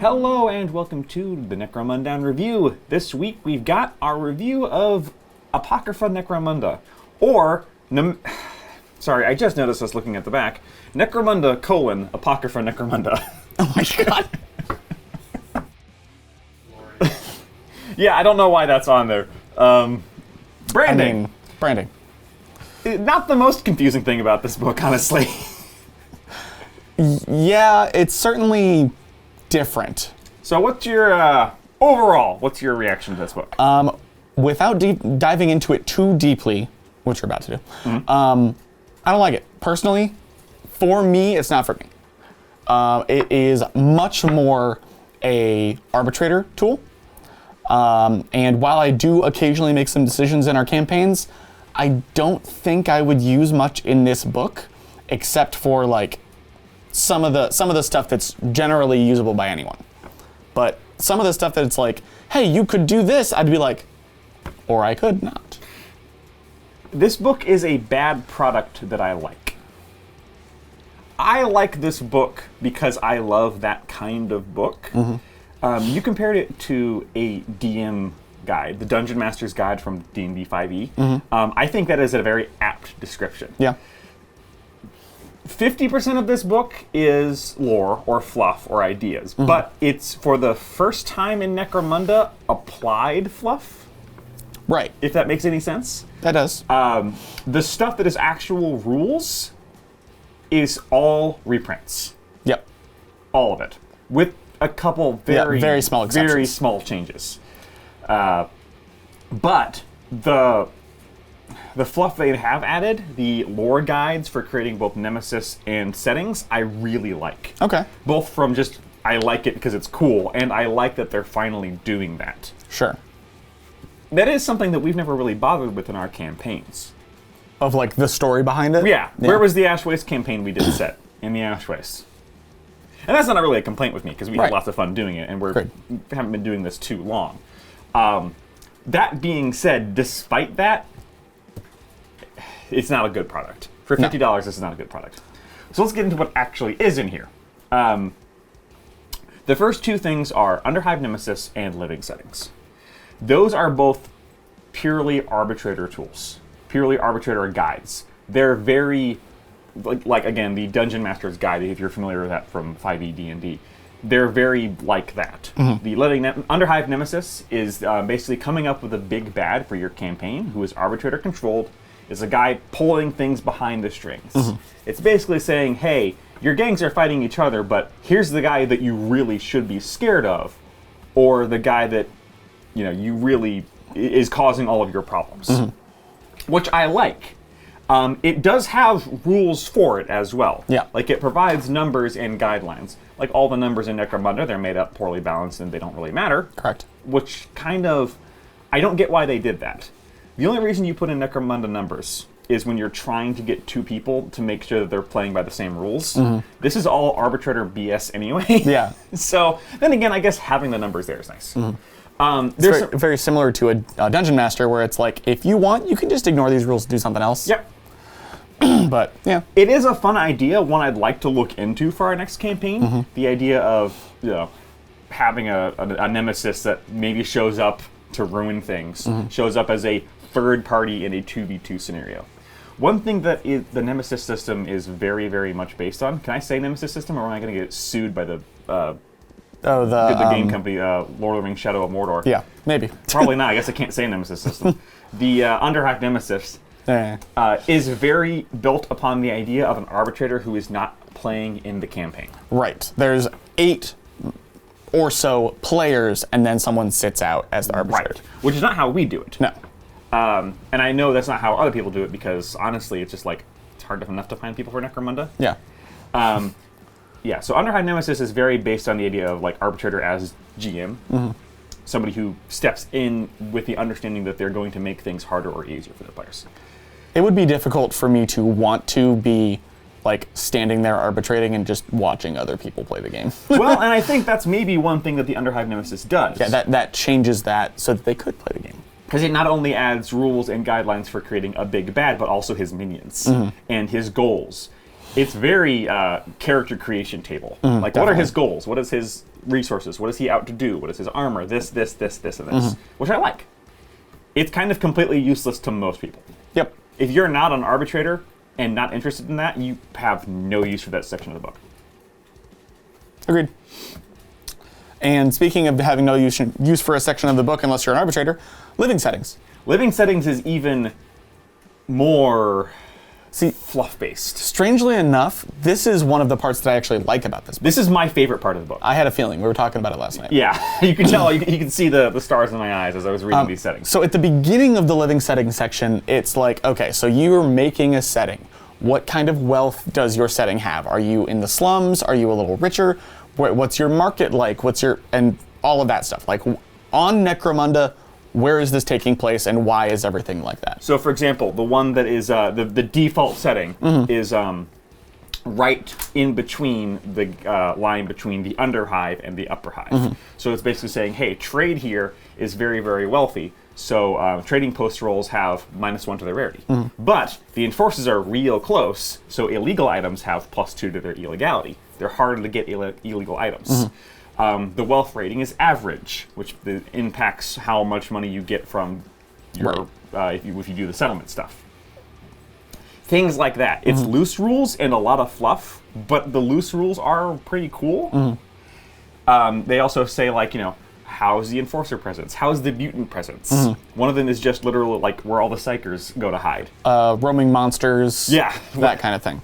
Hello and welcome to the Necromundown review. This week we've got our review of Apocrypha Necromunda, or, sorry, I just noticed us looking at the back, Necromunda : Apocrypha Necromunda. Oh my god. Yeah, I don't know why that's on there. Branding. Branding. Not the most confusing thing about this book, honestly. Yeah, it's certainly different. So what's your, overall, what's your reaction to this book? Without diving into it too deeply, which we're about to do, I don't like it. Personally, for me, it's not for me. It is much more a arbitrator tool. And while I do occasionally make some decisions in our campaigns, I don't think I would use much in this book, except for like some of the stuff that's generally usable by anyone. But some of the stuff that it's like, hey, you could do this, I'd be like, or I could not. This book is a bad product that I like. I like this book because I love that kind of book. Mm-hmm. You compared it to a DM guide, the Dungeon Master's Guide from D&D 5e. Mm-hmm. I think that is a very apt description. Yeah. 50% of this book is lore or fluff or ideas, but it's, for the first time in Necromunda, applied fluff. Right. If that makes any sense. That does. The stuff that is actual rules is all reprints. Yep. All of it. With a couple very small exceptions. Very small changes. But the fluff they have added, the lore guides for creating both nemesis and settings, I really like. Okay. Both from just, I like it because it's cool, and I like that they're finally doing that. Sure. That is something that we've never really bothered with in our campaigns. Of like the story behind it? Yeah. Where was the Ash Waste campaign we did set in the Ash Waste? And that's not really a complaint with me, because we had lots of fun doing it, and we haven't been doing this too long. That being said, despite that, it's not a good product. For $50, this is not a good product. So let's get into what actually is in here. The first two things are Underhive Nemesis and Living Settings. Those are both purely Arbitrator tools, purely Arbitrator guides. They're very, like again, the Dungeon Master's Guide, if you're familiar with that from 5e D&D, they're very like that. Mm-hmm. The Underhive Nemesis is basically coming up with a big bad for your campaign, who is Arbitrator controlled, is a guy pulling things behind the strings. Mm-hmm. It's basically saying, hey, your gangs are fighting each other, but here's the guy that you really should be scared of, or the guy that, you know, you really is causing all of your problems. Mm-hmm. Which I like. It does have rules for it as well. Yeah. Like, it provides numbers and guidelines. Like all the numbers in Necromunda, they're made up poorly balanced and they don't really matter. Correct. Which kind of, I don't get why they did that. The only reason you put in Necromunda numbers is when you're trying to get two people to make sure that they're playing by the same rules. Mm-hmm. This is all Arbitrator BS anyway. Yeah. So, then again, I guess having the numbers there is nice. Mm-hmm. It's very similar to a Dungeon Master, where it's like, if you want, you can just ignore these rules and do something else. Yep. But, yeah. It is a fun idea, one I'd like to look into for our next campaign. Mm-hmm. The idea of, you know, having a nemesis that maybe shows up to ruin things, shows up as a third party in a 2v2 scenario. One thing that the Nemesis system is very, very much based on, can I say Nemesis system, or am I going to get sued by the game company, Lord of the Rings Shadow of Mordor? Yeah, maybe. Probably not. I guess I can't say Nemesis system. The Underhive Nemesis is very built upon the idea of an arbitrator who is not playing in the campaign. Right. There's 8 or so players, and then someone sits out as the arbitrator. Right. Which is not how we do it. No. And I know that's not how other people do it, because honestly, it's just like, it's hard enough to find people for Necromunda. Yeah. Yeah, so Underhive Nemesis is very based on the idea of like Arbitrator as GM. Mm-hmm. Somebody who steps in with the understanding that they're going to make things harder or easier for the players. It would be difficult for me to want to be like standing there arbitrating and just watching other people play the game. Well, and I think that's maybe one thing that the Underhive Nemesis does. Yeah, that changes that so that they could play the game. Because it not only adds rules and guidelines for creating a big bad, but also his minions and his goals. It's very character creation table. Like, what are his goals? What is his resources? What is he out to do? What is his armor? This, and this. Which I like. It's kind of completely useless to most people. Yep. If you're not an arbitrator and not interested in that, you have no use for that section of the book. Agreed. And speaking of having no use for a section of the book unless you're an arbitrator, living settings. Living settings is even more fluff-based. Strangely enough, this is one of the parts that I actually like about this book. This is my favorite part of the book. I had a feeling. We were talking about it last night. Yeah, you can tell. You can see the stars in my eyes as I was reading these settings. So at the beginning of the living setting section, it's like, okay, so you're making a setting. What kind of wealth does your setting have? Are you in the slums? Are you a little richer? What's your market like? And all of that stuff. Like, on Necromunda, where is this taking place, and why is everything like that? So, for example, the one that is the default setting is right in between the line between the underhive and the upper hive. So it's basically saying, hey, trade here is very, very wealthy. So trading post rolls have -1 to their rarity. But the enforcers are real close, so illegal items have +2 to their illegality. They're harder to get illegal items. The wealth rating is average, which impacts how much money you get from your if you do the settlement stuff. Things like that. It's loose rules and a lot of fluff, but the loose rules are pretty cool. They also say, like, how's the enforcer presence? How's the mutant presence? One of them is just literally like where all the psychers go to hide. Roaming monsters. Yeah. That kind of thing.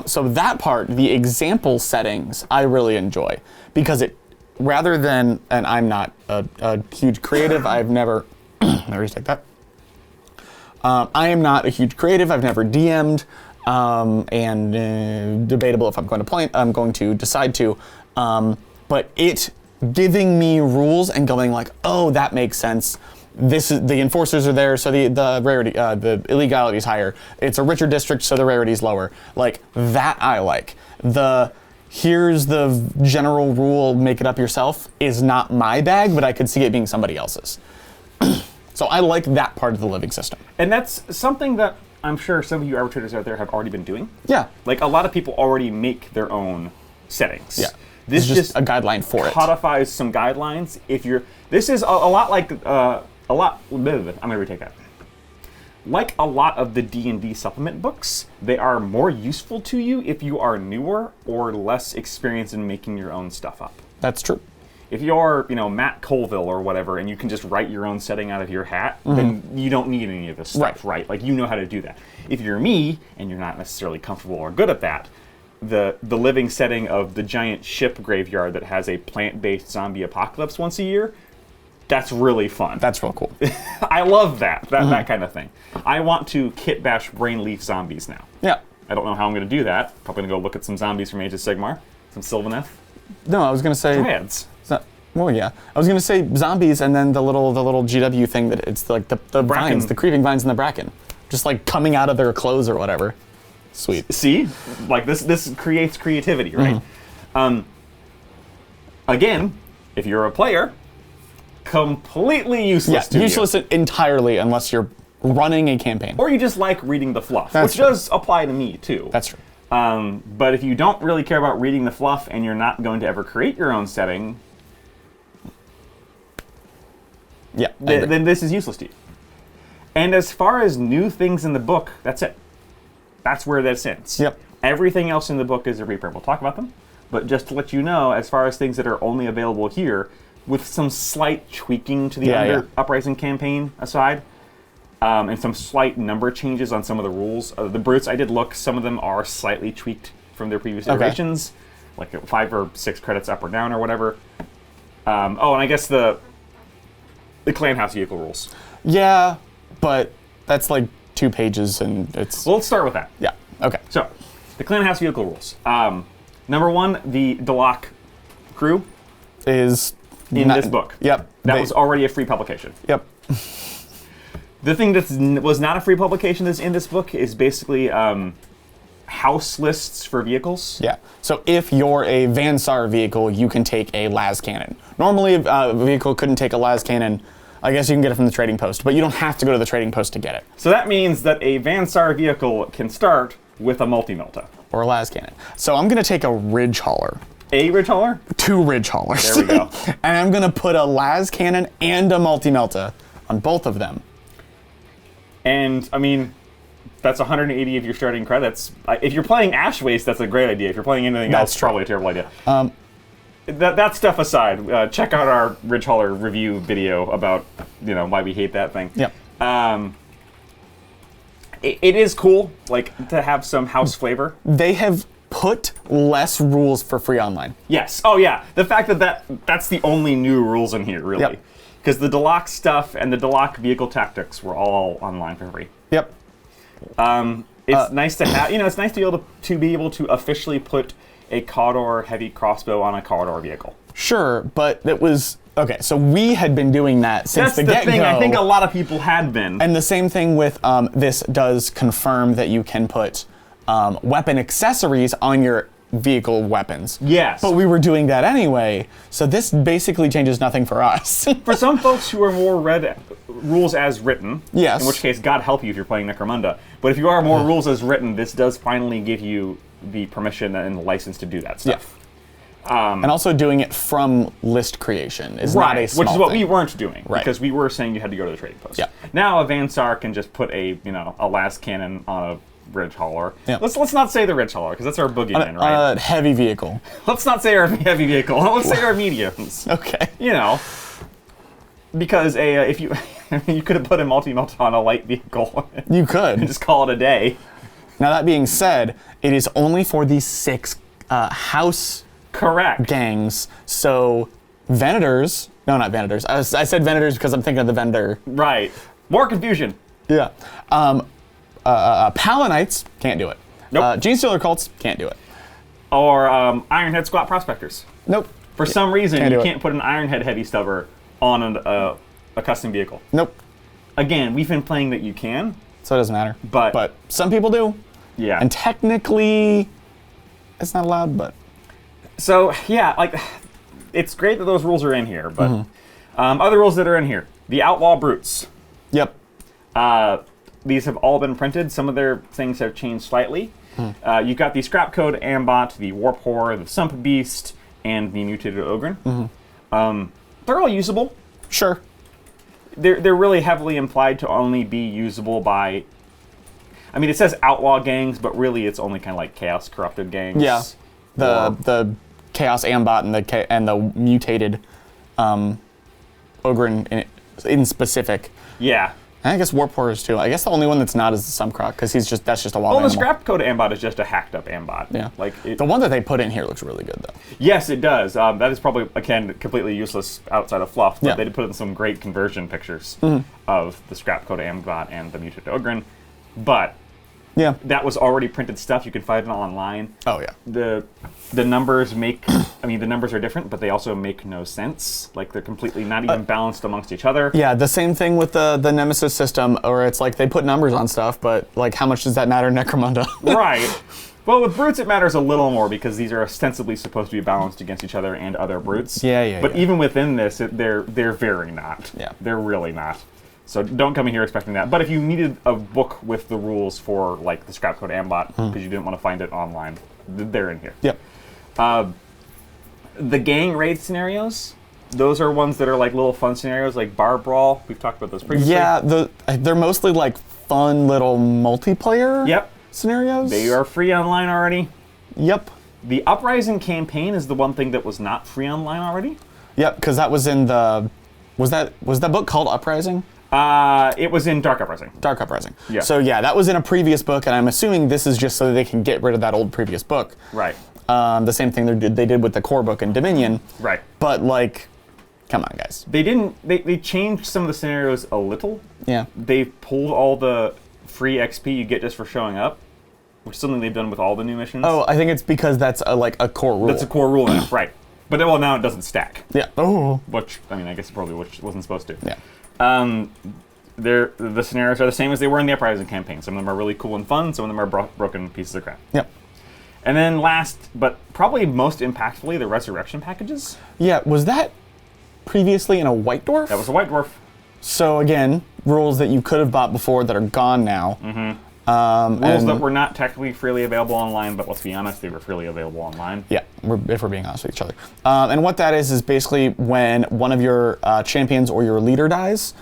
So that part, the example settings, I really enjoy. Because it, rather than, and I'm not a huge creative, I've never, let me retake that. I am not a huge creative, I've never DM'd, and debatable if I'm going to decide to. But it giving me rules and going like, oh, that makes sense. This is, the enforcers are there, so the rarity, the illegality is higher. It's a richer district, so the rarity is lower. Like, that I like. Here's the general rule, make it up yourself, is not my bag, but I could see it being somebody else's. So I like that part of the living system. And that's something that I'm sure some of you arbitrators out there have already been doing. Yeah. Like, a lot of people already make their own settings. Yeah. This is just a guideline for it. Codifies some guidelines. This is a lot like I'm gonna retake that. Like a lot of the D&D supplement books, they are more useful to you if you are newer or less experienced in making your own stuff up. That's true. If you're, Matt Colville or whatever, and you can just write your own setting out of your hat, then you don't need any of this stuff, right? Like, you know how to do that. If you're me, and you're not necessarily comfortable or good at that, the living setting of the giant ship graveyard that has a plant-based zombie apocalypse once a year, that's really fun. That's real cool. I love that kind of thing. I want to kit bash brain leaf zombies now. Yeah. I don't know how I'm going to do that. Probably going to go look at some zombies from Age of Sigmar, some Sylvaneth. No, I was going to say... Dryads. Well, yeah. I was going to say zombies and then the little GW thing that it's like the vines, the creeping vines in the bracken. Just like coming out of their clothes or whatever. Sweet. See? Like, this creates creativity, right? Again, if you're a player, completely useless to you. Useless entirely unless you're running a campaign. Or you just like reading the fluff, which does apply to me, too. That's true. But if you don't really care about reading the fluff and you're not going to ever create your own setting, then this is useless to you. And as far as new things in the book, that's it. That's where that ends. Yep. Everything else in the book is a reprint. We'll talk about them. But just to let you know, as far as things that are only available here, with some slight tweaking to the Uprising campaign aside, and some slight number changes on some of the rules. The brutes, I did look, some of them are slightly tweaked from their previous iterations, like 5 or 6 credits up or down or whatever. And I guess the clan house vehicle rules. Yeah, but that's like 2 pages and it's... Well, let's start with that. Yeah, okay. So, the clan house vehicle rules. Number 1, the Deloc crew is... in this book. Yep. That was already a free publication. Yep. The thing that was not a free publication that's in this book is basically house lists for vehicles. Yeah. So if you're a Vansar vehicle, you can take a las cannon. Normally, a vehicle couldn't take a las cannon. I guess you can get it from the trading post, but you don't have to go to the trading post to get it. So that means that a Vansar vehicle can start with a multi-melta. or a las cannon. So I'm gonna take a ridge hauler. A ridge hauler? 2 ridge haulers. There we go. And I'm gonna put a las cannon and a multi-melta on both of them. And I mean, that's 180 of your starting credits. If you're playing Ash Waste, that's a great idea. If you're playing anything else, it's probably a terrible idea. That stuff aside, check out our Ridge Hauler review video about why we hate that thing. Yep. It is cool, like, to have some house flavor. They have put less rules for free online. Yes. Oh yeah. The fact that's the only new rules in here, really. Yep. Because the Deloc stuff and the Deloc vehicle tactics were all online for free. Yep. It's nice to have, it's nice to be able to officially put a Cawdor heavy crossbow on a Cawdor vehicle. Sure, but it was okay. So we had been doing that since the get-go. That's the thing. I think a lot of people had been. And the same thing with this does confirm that you can put weapon accessories on your vehicle weapons. Yes. But we were doing that anyway, so this basically changes nothing for us. For some folks who are more read rules as written, yes. In which case, God help you if you're playing Necromunda. But if you are more rules as written, this does finally give you the permission and the license to do that stuff. Yeah. And also doing it from list creation is not a small which is what thing. we weren't doing, right. Because we were saying you had to go to the trading post. Yeah. Now a Vansar can just put a las cannon on a ridge hauler. Yeah. Let's not say the ridge hauler because that's our boogeyman, right? Heavy vehicle. Let's not say our heavy vehicle. Let's say our mediums. Okay. Because if you you could have put a multi-melt on a light vehicle. You could. And just call it a day. Now that being said, it is only for these 6 house correct gangs. So Venators, no, not Venators. I said Venators because I'm thinking of the vendor. Right. More confusion. Yeah. Palanites can't do it. Nope. Gene Stealer cults can't do it. Or Ironhead Squat Prospectors. Nope. For some reason, you do it. can't put an Ironhead Heavy Stubber on a custom vehicle. Nope. Again, we've been playing that you can. So it doesn't matter. But some people do. Yeah. And technically, it's not allowed, but. So, yeah, like, it's great that those rules are in here, but other rules that are in here. The Outlaw Brutes. Yep. These have all been printed. Some of their things have changed slightly. You've got the Scrap Code Ambot, the Warp Whore, the Sump Beast, and the Mutated Ogren. They're all usable. Sure. They're really heavily implied to only be usable by... I mean, it says outlaw gangs, but really it's only kind of like chaos corrupted gangs. Yeah. The Chaos Ambot and the Mutated Ogren in specific. Yeah. And I guess Warp Horrors too. I guess the only one that's not is the Sumcroc, because that's just a wild animal. The Scrap Code Ambot is just a hacked up Ambot. Yeah. Like the one that they put in here looks really good though. Yes, it does. That is probably, again, completely useless outside of fluff, but Yeah. they did put in some great conversion pictures of the Scrap Code Ambot and the Mutated Ogren. But yeah, that was already printed stuff. You can find it online. Oh yeah. The numbers the numbers are different, but they also make no sense. Like they're completely not even balanced amongst each other. Yeah, the same thing with the Nemesis system, or it's like they put numbers on stuff, but like how much does that matter in Necromunda? Right. Well, with brutes it matters a little more because these are ostensibly supposed to be balanced against each other and other brutes. Yeah. But even within this, they're very not. Yeah. They're really not. So don't come in here expecting that. But if you needed a book with the rules for like the Scrap Code Ambot because you didn't want to find it online, they're in here. Yep. The gang raid scenarios, those are ones that are like little fun scenarios, like Bar Brawl. We've talked about those previously. Yeah, they're mostly like fun little multiplayer Yep. scenarios. They are free online already. Yep. The Uprising campaign is the one thing that was not free online already. Yep, because that was in the... Was that book called Uprising? It was in Dark Uprising. Dark Uprising. Yeah. So yeah, that was in a previous book, and I'm assuming this is just so that they can get rid of that old previous book. Right. The same thing they did with the core book in Dominion. Right. But like, come on, guys. They changed some of the scenarios a little. Yeah. They pulled all the free XP you get just for showing up, which is something they've done with all the new missions. Oh, I think it's because that's a core rule. That's a core rule now. Right. But now it doesn't stack. Yeah. Oh. Which, I mean, I guess probably wasn't supposed to. Yeah. The scenarios are the same as they were in the Uprising campaign. Some of them are really cool and fun. Some of them are broken pieces of crap. Yep. And then last, but probably most impactfully, the Resurrection packages. Yeah, was that previously in a White Dwarf? That was a White Dwarf. So again, rules that you could have bought before that are gone now. Rules that were not technically freely available online, but let's be honest, they were freely available online. Yeah, if we're being honest with each other. And what that is basically when one of your champions or your leader dies,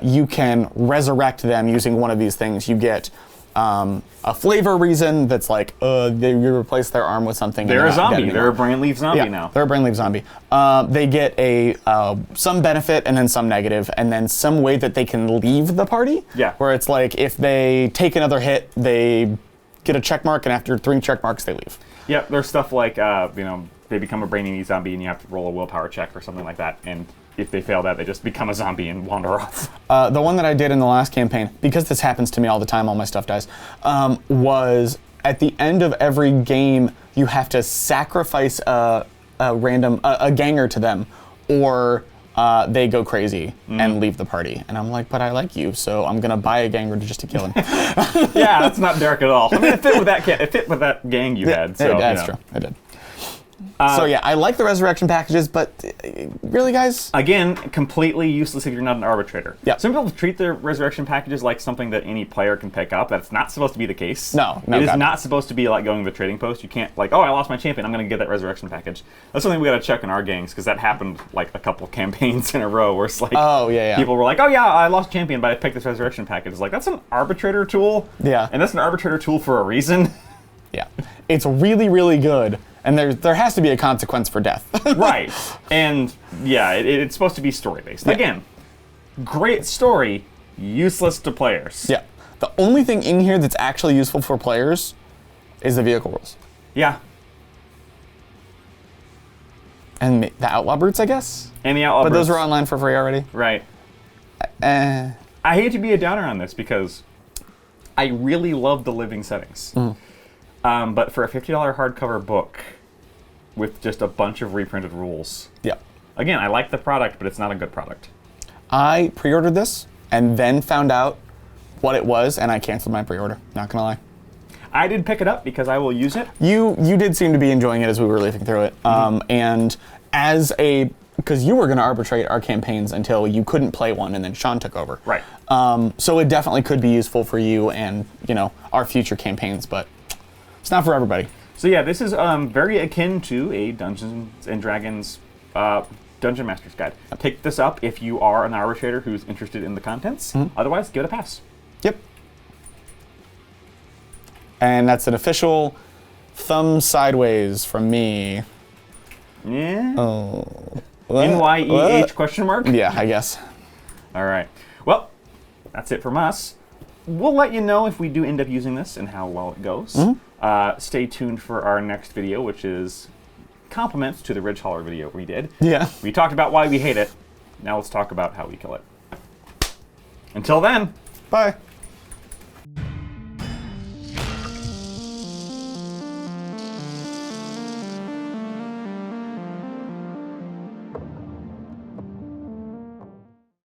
you can resurrect them using one of these things. You get a flavor reason that's like you replace their arm with something. They're a zombie. They're a brain leaf zombie now. They're a brain leaf zombie. They get some benefit and then some negative, and then some way that they can leave the party. Yeah. Where it's like if they take another hit, they get a check mark, and after 3 check marks, they leave. Yeah, there's stuff like they become a brain leaf zombie, and you have to roll a willpower check or something like that, and if they fail that, they just become a zombie and wander off. The one that I did in the last campaign, because this happens to me all the time, all my stuff dies, was at the end of every game, you have to sacrifice a ganger to them, or they go crazy and leave the party. And I'm like, but I like you, so I'm gonna buy a ganger just to kill him. Yeah, that's not dark at all. I mean, it fit with that gang you had. So that's true. I did. So yeah, I like the resurrection packages, but really, guys? Again, completely useless if you're not an arbitrator. Yeah. Some people treat the resurrection packages like something that any player can pick up. That's not supposed to be the case. No, It is not supposed to be like going to the trading post. You can't like, oh, I lost my champion, I'm going to get that resurrection package. That's something we got to check in our gangs, because that happened like a couple campaigns in a row where it's like, people were like, oh yeah, I lost champion, but I picked this resurrection package. It's like, that's an arbitrator tool. Yeah. And that's an arbitrator tool for a reason. Yeah. It's really, really good. And there has to be a consequence for death. Right. And yeah, it's supposed to be story-based. Yeah. Again, great story, useless to players. Yeah. The only thing in here that's actually useful for players is the vehicle rules. Yeah. And the Outlaw brutes, I guess? And the Outlaw brutes. But those are online for free already. Right. I hate to be a downer on this, because I really love the living settings. But for a $50 hardcover book with just a bunch of reprinted rules. Yeah. Again, I like the product, but it's not a good product. I pre-ordered this and then found out what it was, and I canceled my pre-order. Not gonna lie. I did pick it up because I will use it. You did seem to be enjoying it as we were leafing through it. And because you were going to arbitrate our campaigns until you couldn't play one, and then Sean took over. Right. So it definitely could be useful for you and our future campaigns, but it's not for everybody. So yeah, this is very akin to a Dungeons and Dragons Dungeon Master's Guide. Pick this up if you are an arbitrator who's interested in the contents. Otherwise, give it a pass. Yep. And that's an official thumb sideways from me. Yeah. Oh. NYEH question mark? Yeah, I guess. All right. Well, that's it from us. We'll let you know if we do end up using this and how well it goes. Stay tuned for our next video, which is compliments to the Ridge Holler video we did. Yeah. We talked about why we hate it. Now let's talk about how we kill it. Until then. Bye.